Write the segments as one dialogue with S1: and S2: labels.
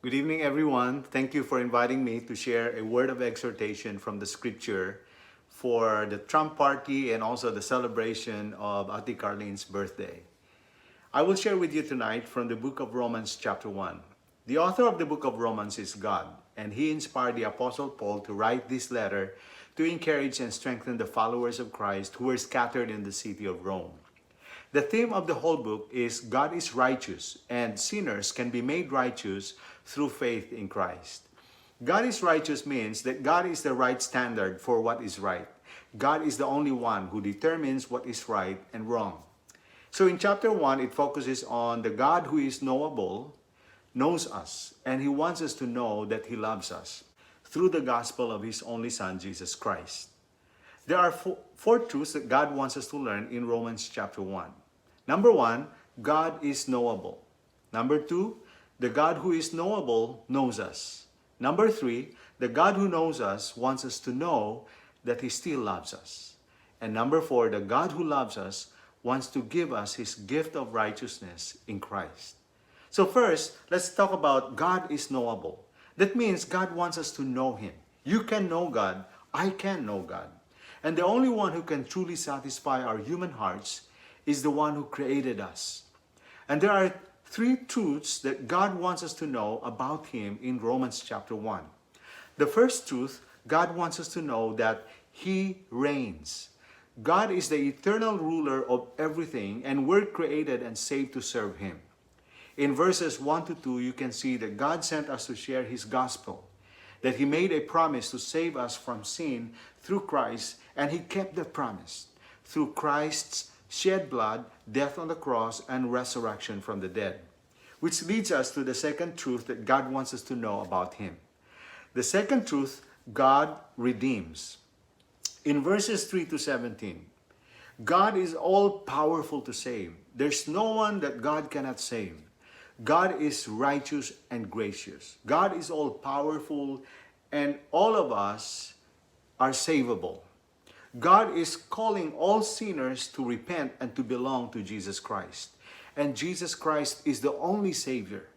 S1: Good evening, everyone. Thank you for inviting me to share a word of exhortation from the scripture for the Trump party and also the celebration of Ate Carlene's birthday. I will share with you tonight from the book of Romans, chapter 1. The author of the book of Romans is God, and he inspired the Apostle Paul to write this letter to encourage and strengthen the followers of Christ who were scattered in the city of Rome. The theme of the whole book is God is righteous, and sinners can be made righteous through faith in Christ. God is righteous means that God is the right standard for what is right. God is the only one who determines what is right and wrong. So in chapter 1, it focuses on the God who is knowable, knows us, and he wants us to know that he loves us through the gospel of his only Son, Jesus Christ. There are four truths that God wants us to learn in Romans chapter 1. Number 1, God is knowable. Number 2, the God who is knowable knows us. Number 3, the God who knows us wants us to know that he still loves us. And number 4, the God who loves us wants to give us his gift of righteousness in Christ. So first, let's talk about God is knowable. That means God wants us to know him. You can know God. I can know God. And the only one who can truly satisfy our human hearts is the one who created us. And there are three truths that God wants us to know about him in Romans chapter 1. The first truth, God wants us to know that he reigns. God is the eternal ruler of everything, and we're created and saved to serve him. In verses 1 to 2, you can see that God sent us to share his gospel, that he made a promise to save us from sin through Christ, and he kept the promise through Christ's shed blood, death on the cross, and resurrection from the dead. Which leads us to the second truth that God wants us to know about him. The second truth, God redeems. In verses 3 to 17, God is all powerful to save. There's no one that God cannot save. God is righteous and gracious. God is all powerful, and all of us are savable. God is calling all sinners to repent and to belong to Jesus Christ. And Jesus Christ is the only Savior.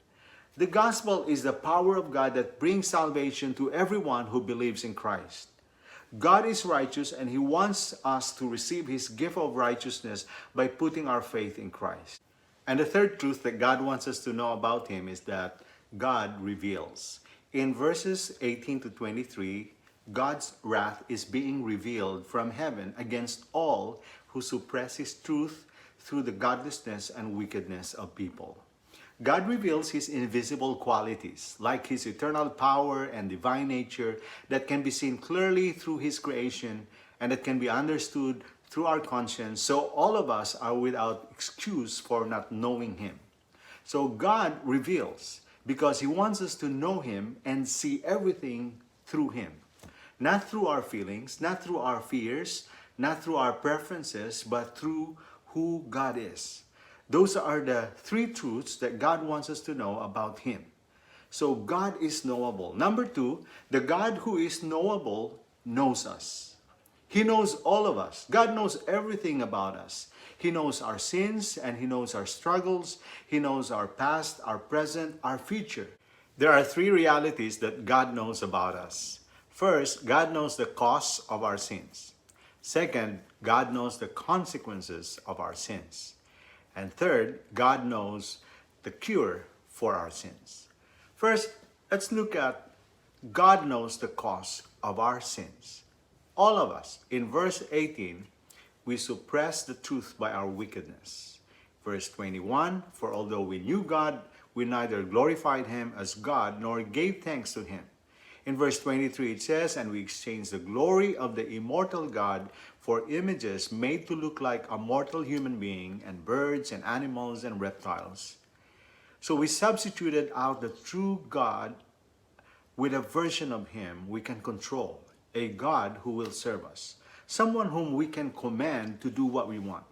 S1: The gospel is the power of God that brings salvation to everyone who believes in Christ. God is righteous, and he wants us to receive his gift of righteousness by putting our faith in Christ. And the third truth that God wants us to know about him is that God reveals. In verses 18 to 23, God's wrath is being revealed from heaven against all who suppress his truth through the godlessness and wickedness of people. God reveals his invisible qualities, like his eternal power and divine nature, that can be seen clearly through his creation and that can be understood through our conscience, so all of us are without excuse for not knowing him. So God reveals because he wants us to know him and see everything through him. Not through our feelings, not through our fears, not through our preferences, but through who God is. Those are the three truths that God wants us to know about him. So God is knowable. Number 2, the God who is knowable knows us. He knows all of us. God knows everything about us. He knows our sins, and he knows our struggles. He knows our past, our present, our future. There are three realities that God knows about us. First, God knows the cause of our sins. Second, God knows the consequences of our sins. And third, God knows the cure for our sins. First, let's look at God knows the cause of our sins. All of us. In verse 18, we suppress the truth by our wickedness. Verse 21, for although we knew God, we neither glorified him as God nor gave thanks to him. In verse 23, it says, and we exchanged the glory of the immortal God for images made to look like a mortal human being and birds and animals and reptiles. So we substituted out the true God with a version of him we can control, a God who will serve us, someone whom we can command to do what we want.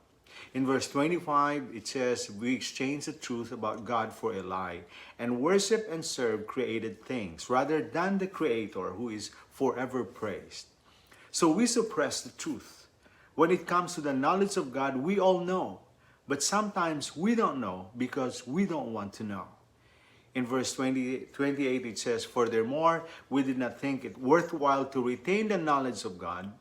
S1: In verse 25, it says, we exchange the truth about God for a lie and worship and serve created things rather than the Creator who is forever praised. So we suppress the truth. When it comes to the knowledge of God, we all know, but sometimes we don't know because we don't want to know. In verse 28, it says, "Furthermore, we did not think it worthwhile to retain the knowledge of God,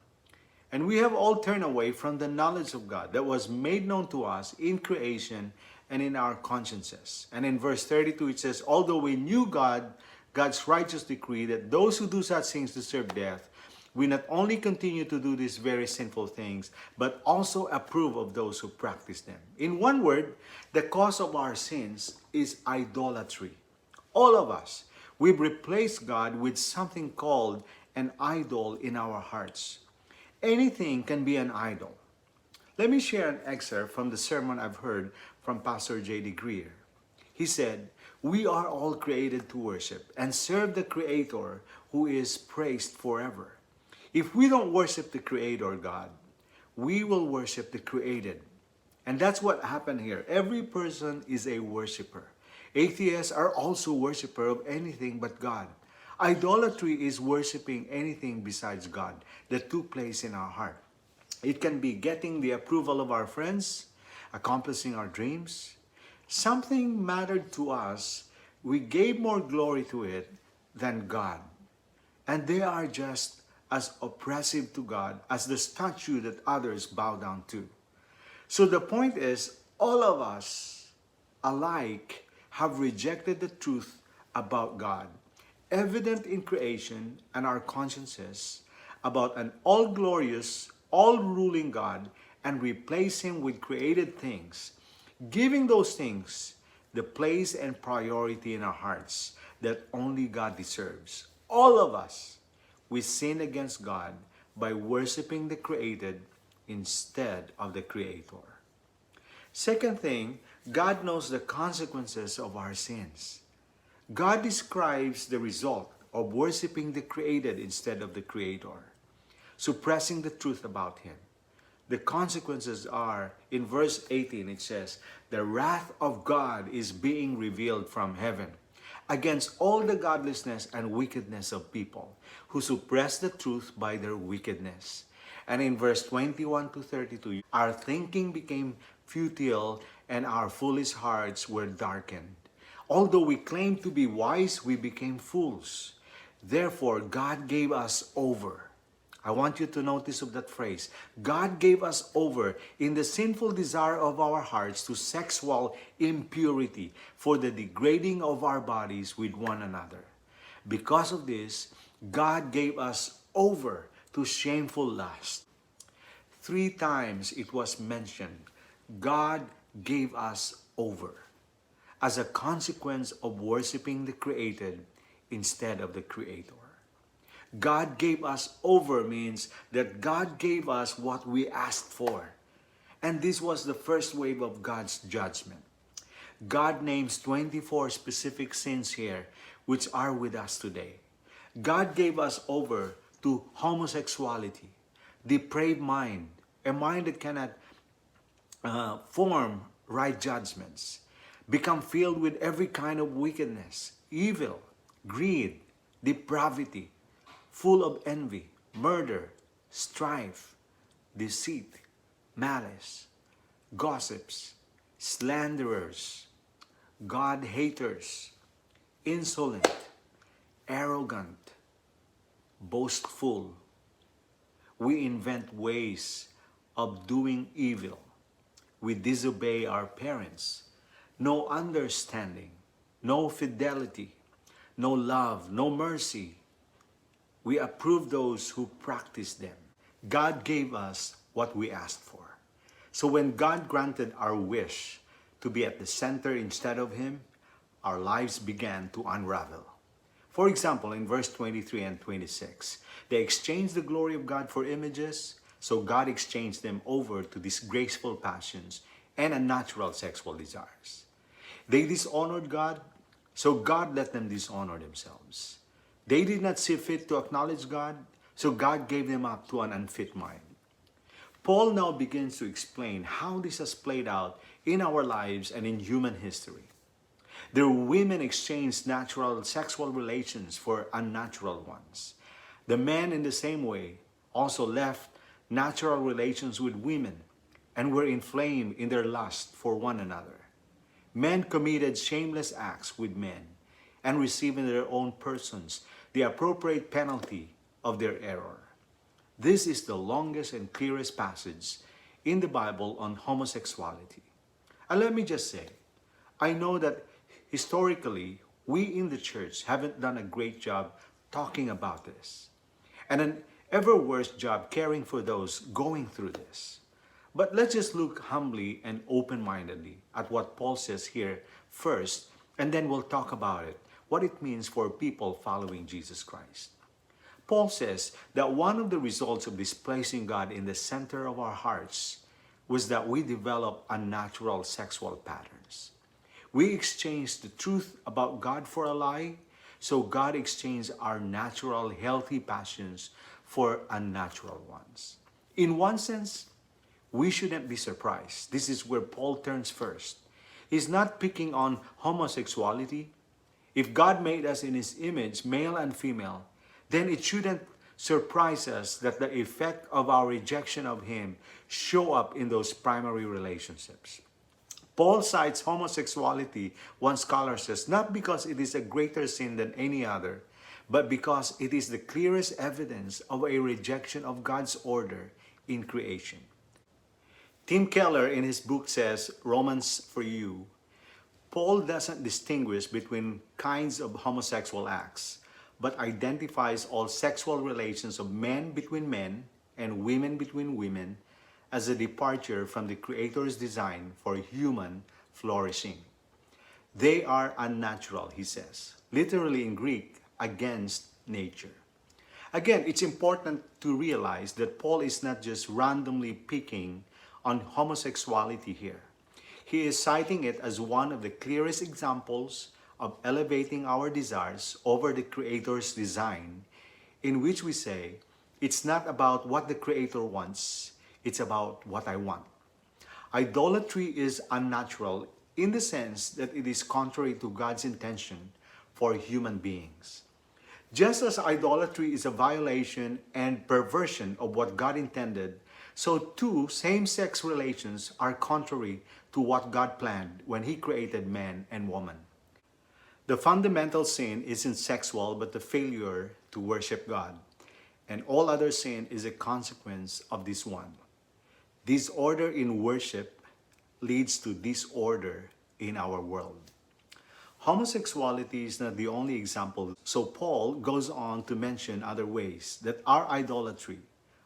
S1: and we have all turned away from the knowledge of God that was made known to us in creation and in our consciences." And in verse 32, it says, "Although we knew God's righteous decree that those who do such things deserve death, we not only continue to do these very sinful things, but also approve of those who practice them." In one word, the cause of our sins is idolatry. All of us, we've replaced God with something called an idol in our hearts. Anything can be an idol. Let me share an excerpt from the sermon I've heard from Pastor J.D. Greer. He said, "We are all created to worship and serve the Creator who is praised forever. If we don't worship the Creator God, we will worship the created." And that's what happened here. Every person is a worshiper. Atheists are also worshiper of anything but God. Idolatry is worshiping anything besides God that took place in our heart. It can be getting the approval of our friends, accomplishing our dreams. Something mattered to us. We gave more glory to it than God. And they are just as oppressive to God as the statue that others bow down to. So the point is, all of us alike have rejected the truth about God, evident in creation and our consciences, about an all-glorious, all-ruling God, and replace Him with created things, giving those things the place and priority in our hearts that only God deserves. All of us, we sin against God by worshiping the created instead of the Creator. Second thing, God knows the consequences of our sins. God describes the result of worshiping the created instead of the Creator, suppressing the truth about Him. The consequences are, in verse 18, it says, "The wrath of God is being revealed from heaven against all the godlessness and wickedness of people who suppress the truth by their wickedness." And in verse 21 to 32, "Our thinking became futile and our foolish hearts were darkened. Although we claimed to be wise, we became fools. Therefore, God gave us over." I want you to notice of that phrase. God gave us over in the sinful desire of our hearts to sexual impurity for the degrading of our bodies with one another. Because of this, God gave us over to shameful lust. 3 times it was mentioned, God gave us over as a consequence of worshiping the created instead of the Creator. God gave us over means that God gave us what we asked for. And this was the first wave of God's judgment. God names 24 specific sins here which are with us today. God gave us over to homosexuality, depraved mind, a mind that cannot form right judgments, become filled with every kind of wickedness, evil, greed, depravity, full of envy, murder, strife, deceit, malice, gossips, slanderers, God-haters, insolent, arrogant, boastful. We invent ways of doing evil. We disobey our parents. No understanding, no fidelity, no love, no mercy. We approve those who practice them. God gave us what we asked for. So when God granted our wish to be at the center instead of Him, our lives began to unravel. For example, in verse 23 and 26, they exchanged the glory of God for images, so God exchanged them over to disgraceful passions and unnatural sexual desires. They dishonored God, so God let them dishonor themselves. They did not see fit to acknowledge God, so God gave them up to an unfit mind. Paul now begins to explain how this has played out in our lives and in human history. The women exchanged natural sexual relations for unnatural ones. The men, in the same way, also left natural relations with women and were inflamed in their lust for one another. Men committed shameless acts with men, and receive in their own persons the appropriate penalty of their error. This is the longest and clearest passage in the Bible on homosexuality. And let me just say, I know that historically, we in the church haven't done a great job talking about this, and an ever worse job caring for those going through this. But let's just look humbly and open-mindedly at what Paul says here first, and then we'll talk about it, what it means for people following Jesus Christ. Paul says that one of the results of displacing God in the center of our hearts was that we develop unnatural sexual patterns. We exchanged the truth about God for a lie, so God exchanged our natural, healthy passions for unnatural ones. In one sense, we shouldn't be surprised. This is where Paul turns first. He's not picking on homosexuality. If God made us in His image, male and female, then it shouldn't surprise us that the effect of our rejection of Him show up in those primary relationships. Paul cites homosexuality, one scholar says, not because it is a greater sin than any other, but because it is the clearest evidence of a rejection of God's order in creation. Tim Keller in his book says, Romans for You, Paul doesn't distinguish between kinds of homosexual acts, but identifies all sexual relations of men between men and women between women as a departure from the Creator's design for human flourishing. They are unnatural, he says, literally in Greek, against nature. Again, it's important to realize that Paul is not just randomly picking on homosexuality here. He is citing it as one of the clearest examples of elevating our desires over the Creator's design, in which we say, it's not about what the Creator wants, it's about what I want. Idolatry is unnatural in the sense that it is contrary to God's intention for human beings. Just as idolatry is a violation and perversion of what God intended, so too same-sex relations are contrary to what God planned when He created man and woman. The fundamental sin isn't sexual, but the failure to worship God. And all other sin is a consequence of this one. Disorder in worship leads to disorder in our world. Homosexuality is not the only example, so Paul goes on to mention other ways that our idolatry,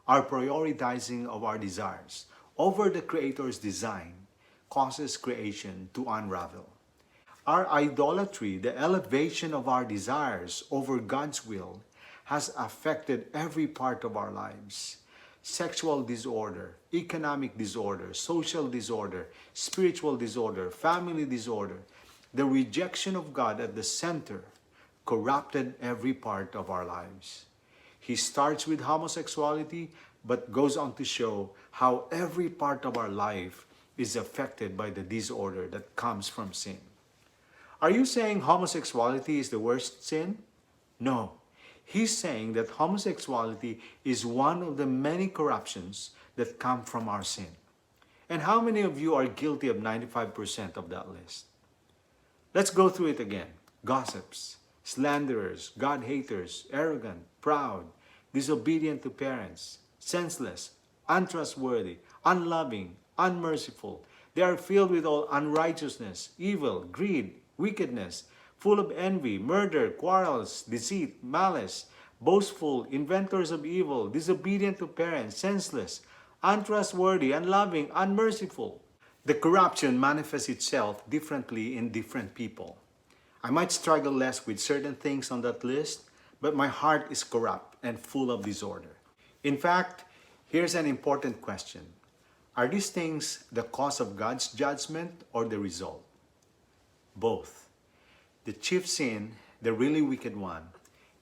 S1: our prioritizing of our desires over the Creator's design, causes creation to unravel. Our idolatry, the elevation of our desires over God's will, has affected every part of our lives. Sexual disorder, economic disorder, social disorder, spiritual disorder, family disorder. The rejection of God at the center corrupted every part of our lives. He starts with homosexuality, but goes on to show how every part of our life is affected by the disorder that comes from sin. Are you saying homosexuality is the worst sin? No. He's saying that homosexuality is one of the many corruptions that come from our sin. And how many of you are guilty of 95% of that list? Let's go through it again. Gossips, slanderers, God-haters, arrogant, proud, disobedient to parents, senseless, untrustworthy, unloving, unmerciful. They are filled with all unrighteousness, evil, greed, wickedness, full of envy, murder, quarrels, deceit, malice, boastful, inventors of evil, disobedient to parents, senseless, untrustworthy, unloving, unmerciful. The corruption manifests itself differently in different people. I might struggle less with certain things on that list, but my heart is corrupt and full of disorder. In fact, here's an important question. Are these things the cause of God's judgment or the result? Both. The chief sin, the really wicked one,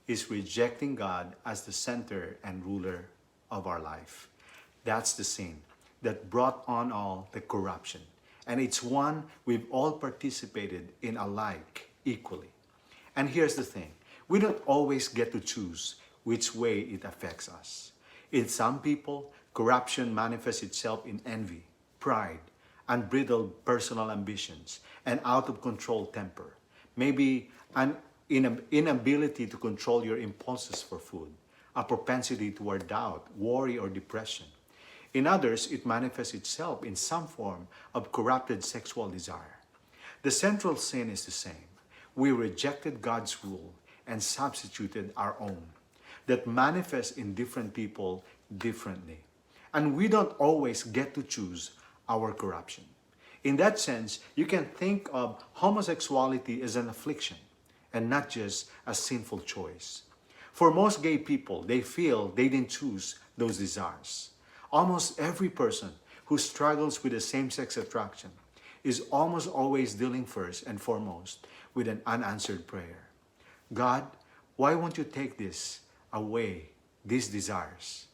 S1: is rejecting God as the center and ruler of our life. That's the sin that brought on all the corruption. And it's one we've all participated in alike, equally. And here's the thing. We don't always get to choose which way it affects us. In some people, corruption manifests itself in envy, pride, unbridled personal ambitions, and out-of-control temper. Maybe an inability to control your impulses for food, a propensity toward doubt, worry, or depression. In others, it manifests itself in some form of corrupted sexual desire. The central sin is the same. We rejected God's rule and substituted our own that manifests in different people differently. And we don't always get to choose our corruption. In that sense, you can think of homosexuality as an affliction and not just a sinful choice. For most gay people, they feel they didn't choose those desires. Almost every person who struggles with the same-sex attraction is almost always dealing first and foremost with an unanswered prayer. God, why won't you take this away, these desires?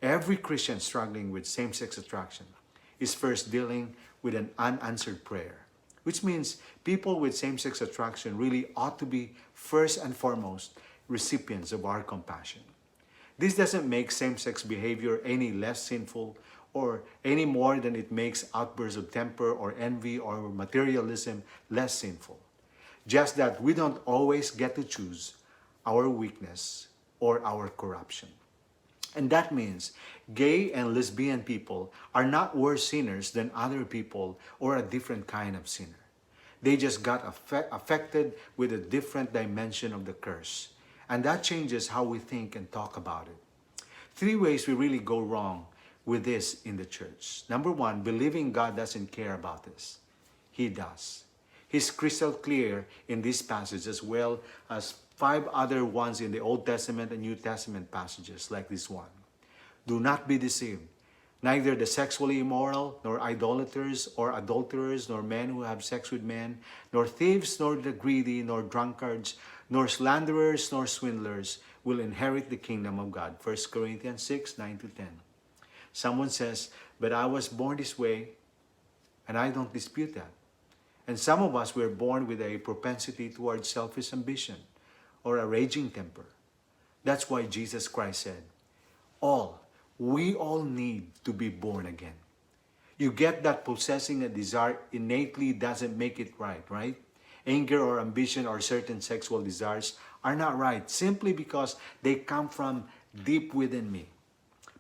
S1: Every Christian struggling with same-sex attraction is first dealing with an unanswered prayer, which means people with same-sex attraction really ought to be first and foremost recipients of our compassion. This doesn't make same-sex behavior any less sinful or any more than it makes outbursts of temper or envy or materialism less sinful. Just that we don't always get to choose our weakness or our corruption. And that means gay and lesbian people are not worse sinners than other people or a different kind of sinner. They just got affected with a different dimension of the curse. And that changes how we think and talk about it. 3 ways we really go wrong with this in the church. Number 1, believing God doesn't care about this. He does. He's crystal clear in this passage as well as 5 other ones in the Old Testament and New Testament passages like this one. Do not be deceived. Neither the sexually immoral, nor idolaters or adulterers, nor men who have sex with men, nor thieves, nor the greedy, nor drunkards, nor slanderers, nor swindlers will inherit the kingdom of God. 1 Corinthians 6, 9-10. Someone says, but I was born this way, and I don't dispute that. And some of us were born with a propensity towards selfish ambition or a raging temper. That's why Jesus Christ said, we all need to be born again. You get that possessing a desire innately doesn't make it right? Anger or ambition or certain sexual desires are not right simply because they come from deep within me.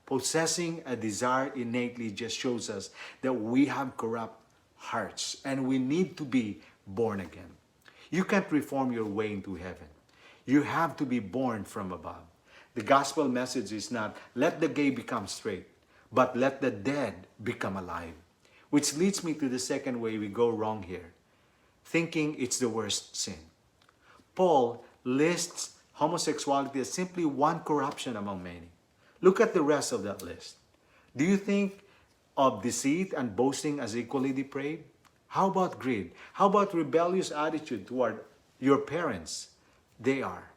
S1: Possessing a desire innately just shows us that we have corrupt hearts and we need to be born again. You can't reform your way into heaven. You have to be born from above. The gospel message is not, let the gay become straight, but let the dead become alive. Which leads me to the second way we go wrong here, thinking it's the worst sin. Paul lists homosexuality as simply one corruption among many. Look at the rest of that list. Do you think of deceit and boasting as equally depraved? How about greed? How about rebellious attitude toward your parents? They are.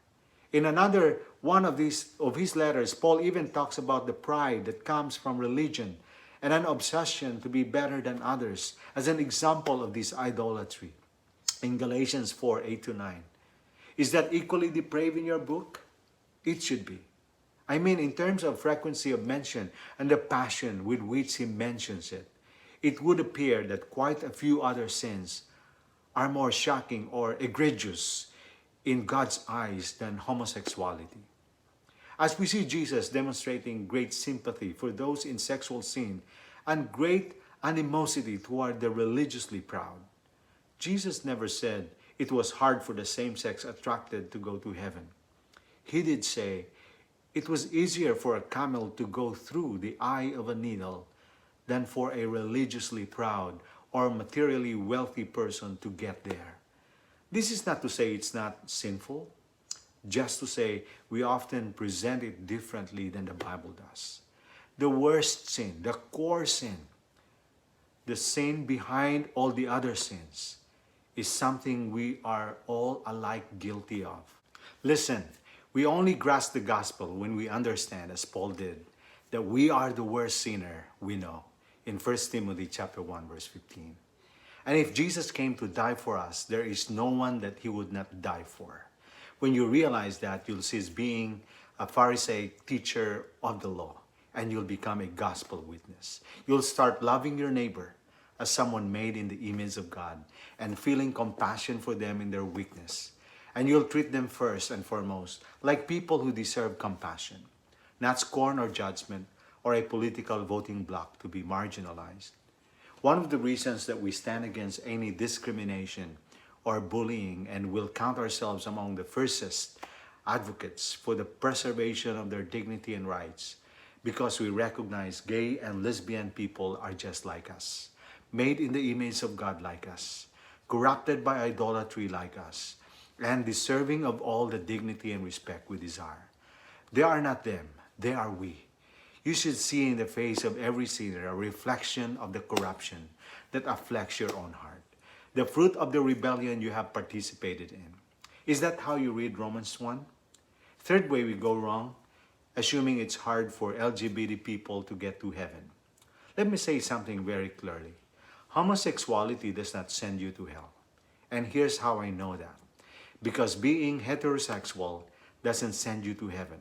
S1: In another one of his letters, Paul even talks about the pride that comes from religion and an obsession to be better than others as an example of this idolatry. In Galatians 4, 8-9. Is that equally depraved in your book? It should be. I mean, in terms of frequency of mention and the passion with which he mentions it, it would appear that quite a few other sins are more shocking or egregious in God's eyes than homosexuality. As we see Jesus demonstrating great sympathy for those in sexual sin and great animosity toward the religiously proud, Jesus never said it was hard for the same-sex attracted to go to heaven. He did say it was easier for a camel to go through the eye of a needle than for a religiously proud or materially wealthy person to get there. This is not to say it's not sinful, just to say we often present it differently than the Bible does. The worst sin, the core sin, the sin behind all the other sins, is something we are all alike guilty of. Listen, we only grasp the gospel when we understand, as Paul did, that we are the worst sinner we know in 1 Timothy chapter 1, verse 15. And if Jesus came to die for us, there is no one that he would not die for. When you realize that, you'll cease being a Pharisee teacher of the law, and you'll become a gospel witness. You'll start loving your neighbor as someone made in the image of God and feeling compassion for them in their weakness. And you'll treat them first and foremost like people who deserve compassion, not scorn or judgment or a political voting bloc to be marginalized. One of the reasons that we stand against any discrimination or bullying and will count ourselves among the fiercest advocates for the preservation of their dignity and rights because we recognize gay and lesbian people are just like us, made in the image of God like us, corrupted by idolatry like us, and deserving of all the dignity and respect we desire. They are not them, they are we. You should see in the face of every sinner a reflection of the corruption that afflicts your own heart, the fruit of the rebellion you have participated in. Is that how you read Romans 1? Third way we go wrong, assuming it's hard for LGBT people to get to heaven. Let me say something very clearly. Homosexuality does not send you to hell. And here's how I know that. Because being heterosexual doesn't send you to heaven.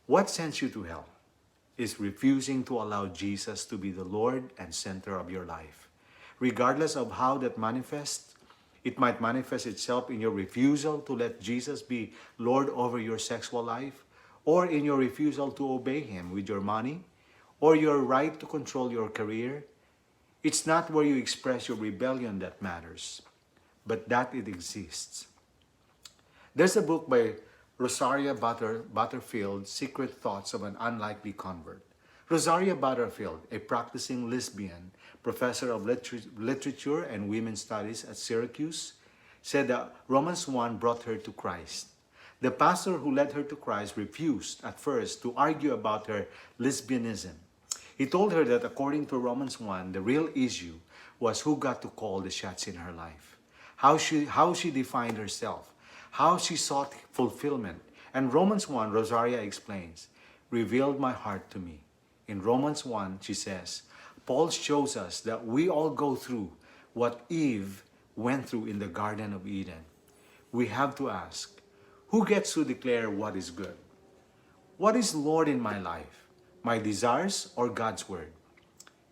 S1: What sends you to hell is refusing to allow Jesus to be the Lord and center of your life. Regardless of how that manifests, it might manifest itself in your refusal to let Jesus be Lord over your sexual life, or in your refusal to obey Him with your money, or your right to control your career. It's not where you express your rebellion that matters, but that it exists. There's a book by Rosaria Butterfield, Secret Thoughts of an Unlikely Convert. Rosaria Butterfield, a practicing lesbian, professor of literature and women's studies at Syracuse, said that Romans 1 brought her to Christ. The pastor who led her to Christ refused at first to argue about her lesbianism. He told her that according to Romans 1, the real issue was who got to call the shots in her life, how she defined herself, how she sought fulfillment. And Romans 1, Rosaria explains, revealed my heart to me. In Romans 1, she says, Paul shows us that we all go through what Eve went through in the Garden of Eden. We have to ask, who gets to declare what is good? What is Lord in my life? My desires or God's word?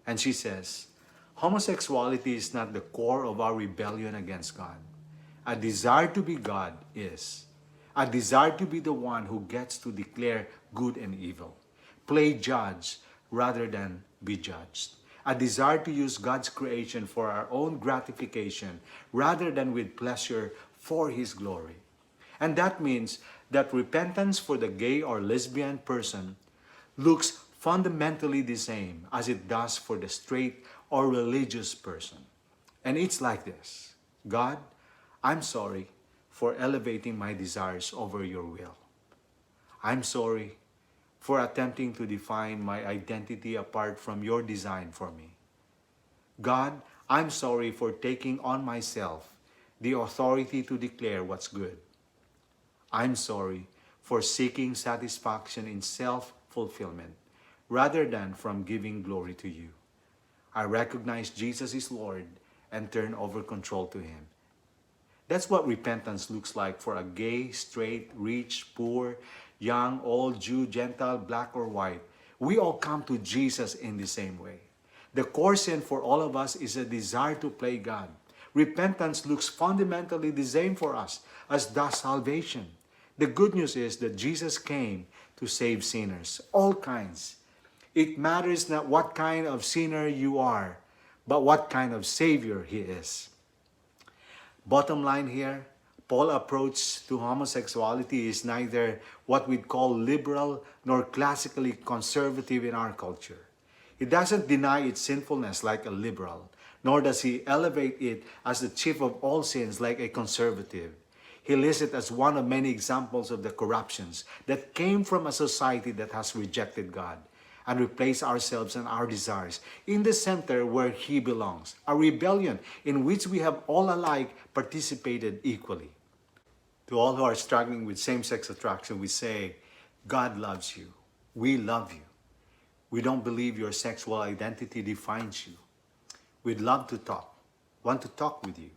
S1: And she says, homosexuality is not the core of our rebellion against God. A desire to be God is. A desire to be the one who gets to declare good and evil. Play judge rather than be judged. A desire to use God's creation for our own gratification rather than with pleasure for His glory. And that means that repentance for the gay or lesbian person looks fundamentally the same as it does for the straight or religious person. And it's like this. God, I'm sorry for elevating my desires over your will. I'm sorry for attempting to define my identity apart from your design for me. God, I'm sorry for taking on myself the authority to declare what's good. I'm sorry for seeking satisfaction in self-fulfillment rather than from giving glory to you. I recognize Jesus is Lord and turn over control to Him. That's what repentance looks like for a gay, straight, rich, poor, young, old, Jew, Gentile, black or white. We all come to Jesus in the same way. The core sin for all of us is a desire to play God. Repentance looks fundamentally the same for us as does salvation. The good news is that Jesus came to save sinners, all kinds. It matters not what kind of sinner you are, but what kind of Savior He is. Bottom line here, Paul's approach to homosexuality is neither what we'd call liberal nor classically conservative in our culture. He doesn't deny its sinfulness like a liberal, nor does he elevate it as the chief of all sins like a conservative. He lists it as one of many examples of the corruptions that came from a society that has rejected God and replaced ourselves and our desires in the center where He belongs, a rebellion in which we have all alike participated equally. To all who are struggling with same-sex attraction, we say, God loves you. We love you. We don't believe your sexual identity defines you. We'd love to talk, want to talk with you.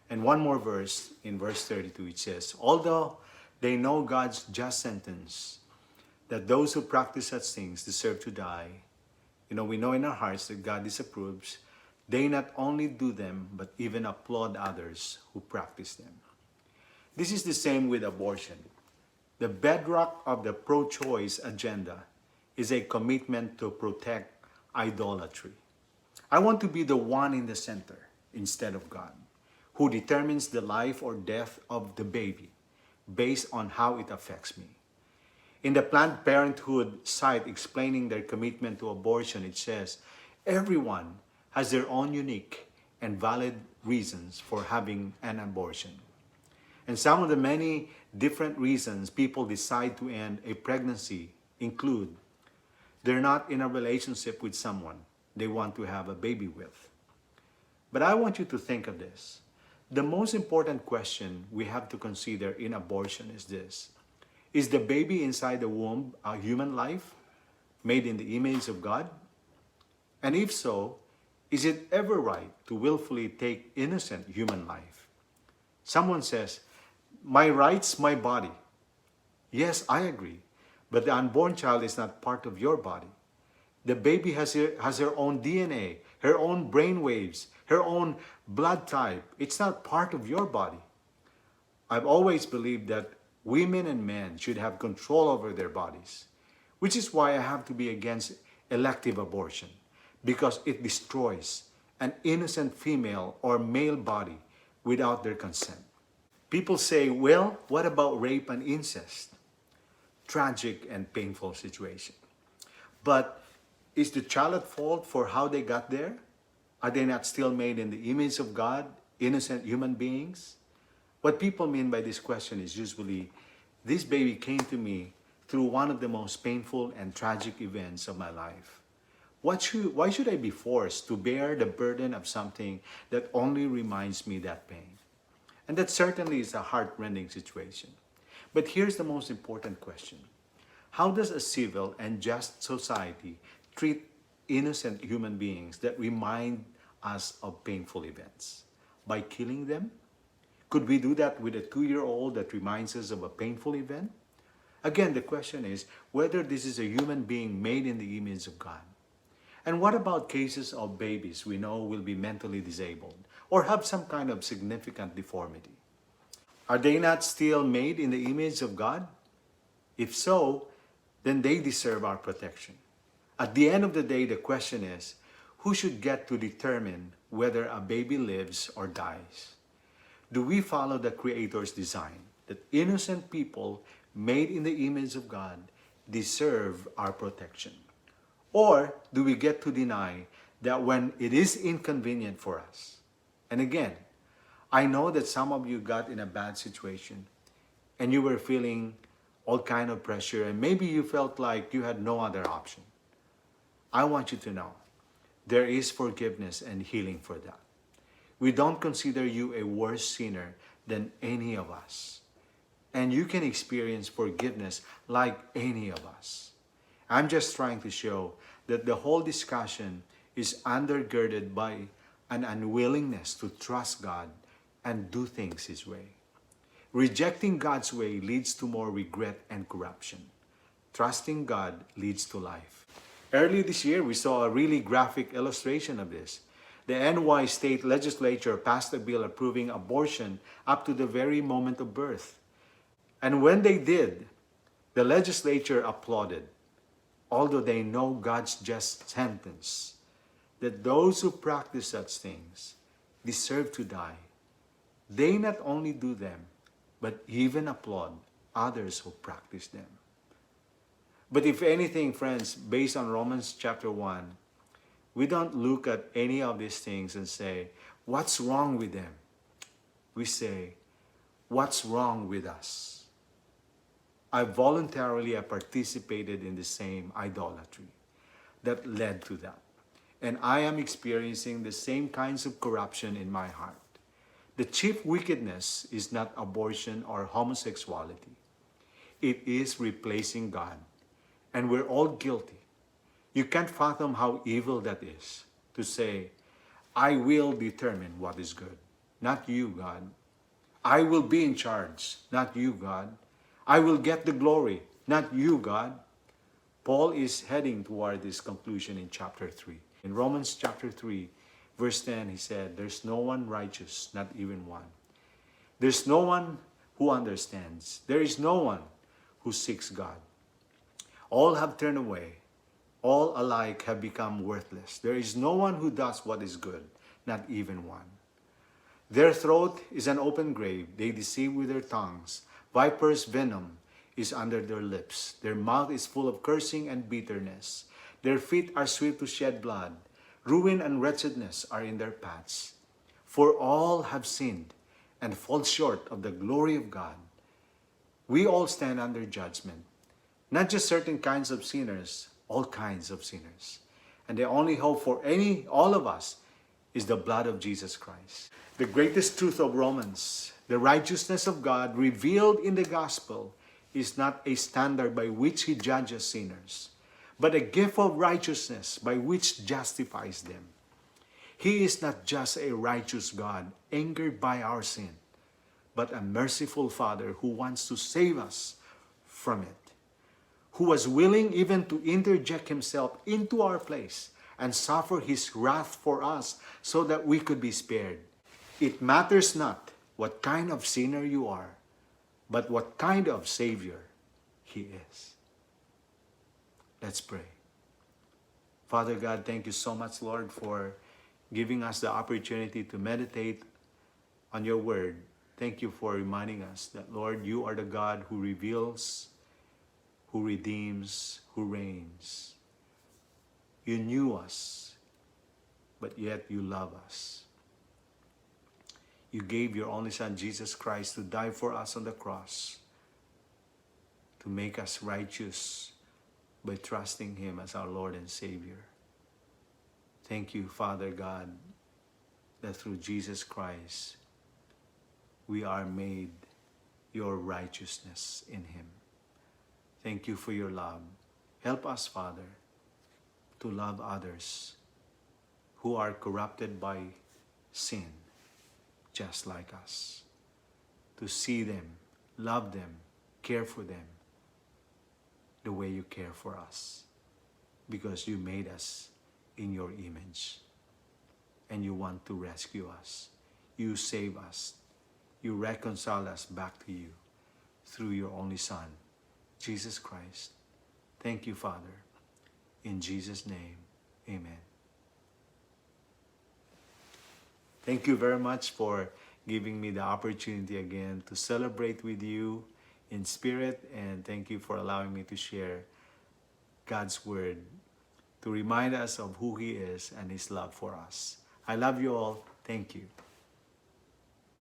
S1: And one more verse, in verse 32, it says, although they know God's just sentence, that those who practice such things deserve to die, we know in our hearts that God disapproves, they not only do them, but even applaud others who practice them. This is the same with abortion. The bedrock of the pro-choice agenda is a commitment to protect idolatry. I want to be the one in the center instead of God, who determines the life or death of the baby based on how it affects me. In the Planned Parenthood site explaining their commitment to abortion, it says, everyone has their own unique and valid reasons for having an abortion. And some of the many different reasons people decide to end a pregnancy include they're not in a relationship with someone they want to have a baby with. But I want you to think of this. The most important question we have to consider in abortion is this. Is the baby inside the womb a human life made in the image of God? And if so, is it ever right to willfully take innocent human life? Someone says, my rights, my body. Yes, I agree. But the unborn child is not part of your body. The baby has her own DNA, her own brain waves, her own blood type. It's not part of your body. I've always believed that women and men should have control over their bodies, which is why I have to be against elective abortion, because it destroys an innocent female or male body without their consent. People say, well, what about rape and incest? Tragic and painful situation. But is the child at fault for how they got there? Are they not still made in the image of God, innocent human beings? What people mean by this question is usually, this baby came to me through one of the most painful and tragic events of my life. Why should I be forced to bear the burden of something that only reminds me that pain? And that certainly is a heart-rending situation. But here's the most important question. How does a civil and just society treat innocent human beings that remind us of painful events? By killing them? Could we do that with a 2-year-old that reminds us of a painful event? Again, the question is whether this is a human being made in the image of God. And what about cases of babies we know will be mentally disabled or have some kind of significant deformity? Are they not still made in the image of God? If so, then they deserve our protection. At the end of the day, the question is, who should get to determine whether a baby lives or dies? Do we follow the Creator's design that innocent people made in the image of God deserve our protection? Or do we get to deny that when it is inconvenient for us? And again, I know that some of you got in a bad situation and you were feeling all kind of pressure and maybe you felt like you had no other option. I want you to know there is forgiveness and healing for that. We don't consider you a worse sinner than any of us. And you can experience forgiveness like any of us. I'm just trying to show that the whole discussion is undergirded by an unwillingness to trust God and do things His way. Rejecting God's way leads to more regret and corruption. Trusting God leads to life. Early this year, we saw a really graphic illustration of this. The NY State Legislature passed a bill approving abortion up to the very moment of birth. And when they did, the legislature applauded, although they know God's just sentence, that those who practice such things deserve to die. They not only do them, but even applaud others who practice them. But if anything, friends, based on Romans chapter 1, we don't look at any of these things and say, what's wrong with them? We say, what's wrong with us? I voluntarily participated in the same idolatry that led to that. And I am experiencing the same kinds of corruption in my heart. The chief wickedness is not abortion or homosexuality. It is replacing God. And we're all guilty. You can't fathom how evil that is, to say, I will determine what is good, not you, God. I will be in charge, not you, God. I will get the glory, not you, God. Paul is heading toward this conclusion in chapter 3. In Romans chapter 3, verse 10, he said, there's no one righteous, not even one. There's no one who understands. There is no one who seeks God. All have turned away. All alike have become worthless. There is no one who does what is good, not even one. Their throat is an open grave. They deceive with their tongues. Viper's venom is under their lips. Their mouth is full of cursing and bitterness. Their feet are swift to shed blood. Ruin and wretchedness are in their paths. For all have sinned and fall short of the glory of God. We all stand under judgment. Not just certain kinds of sinners, all kinds of sinners. And the only hope for all of us is the blood of Jesus Christ. The greatest truth of Romans, the righteousness of God revealed in the gospel, is not a standard by which He judges sinners, but a gift of righteousness by which justifies them. He is not just a righteous God angered by our sin, but a merciful Father who wants to save us from it, who was willing even to interject Himself into our place and suffer His wrath for us so that we could be spared. It matters not what kind of sinner you are, but what kind of Savior He is. Let's pray. Father God, thank you so much, Lord, for giving us the opportunity to meditate on your word. Thank you for reminding us that, Lord, you are the God who reveals, who redeems, who reigns. You knew us, but yet you love us. You gave your only Son, Jesus Christ, to die for us on the cross, to make us righteous by trusting Him as our Lord and Savior. Thank you, Father God, that through Jesus Christ, we are made your righteousness in Him. Thank you for your love. Help us, Father, to love others who are corrupted by sin, just like us. To see them, love them, care for them the way you care for us, because you made us in your image and you want to rescue us. You save us. You reconcile us back to you through your only Son, Jesus Christ. Thank you, Father. In Jesus' name, amen. Thank you very much for giving me the opportunity again to celebrate with you in spirit, and thank you for allowing me to share God's word to remind us of who He is and His love for us. I love you all. Thank you.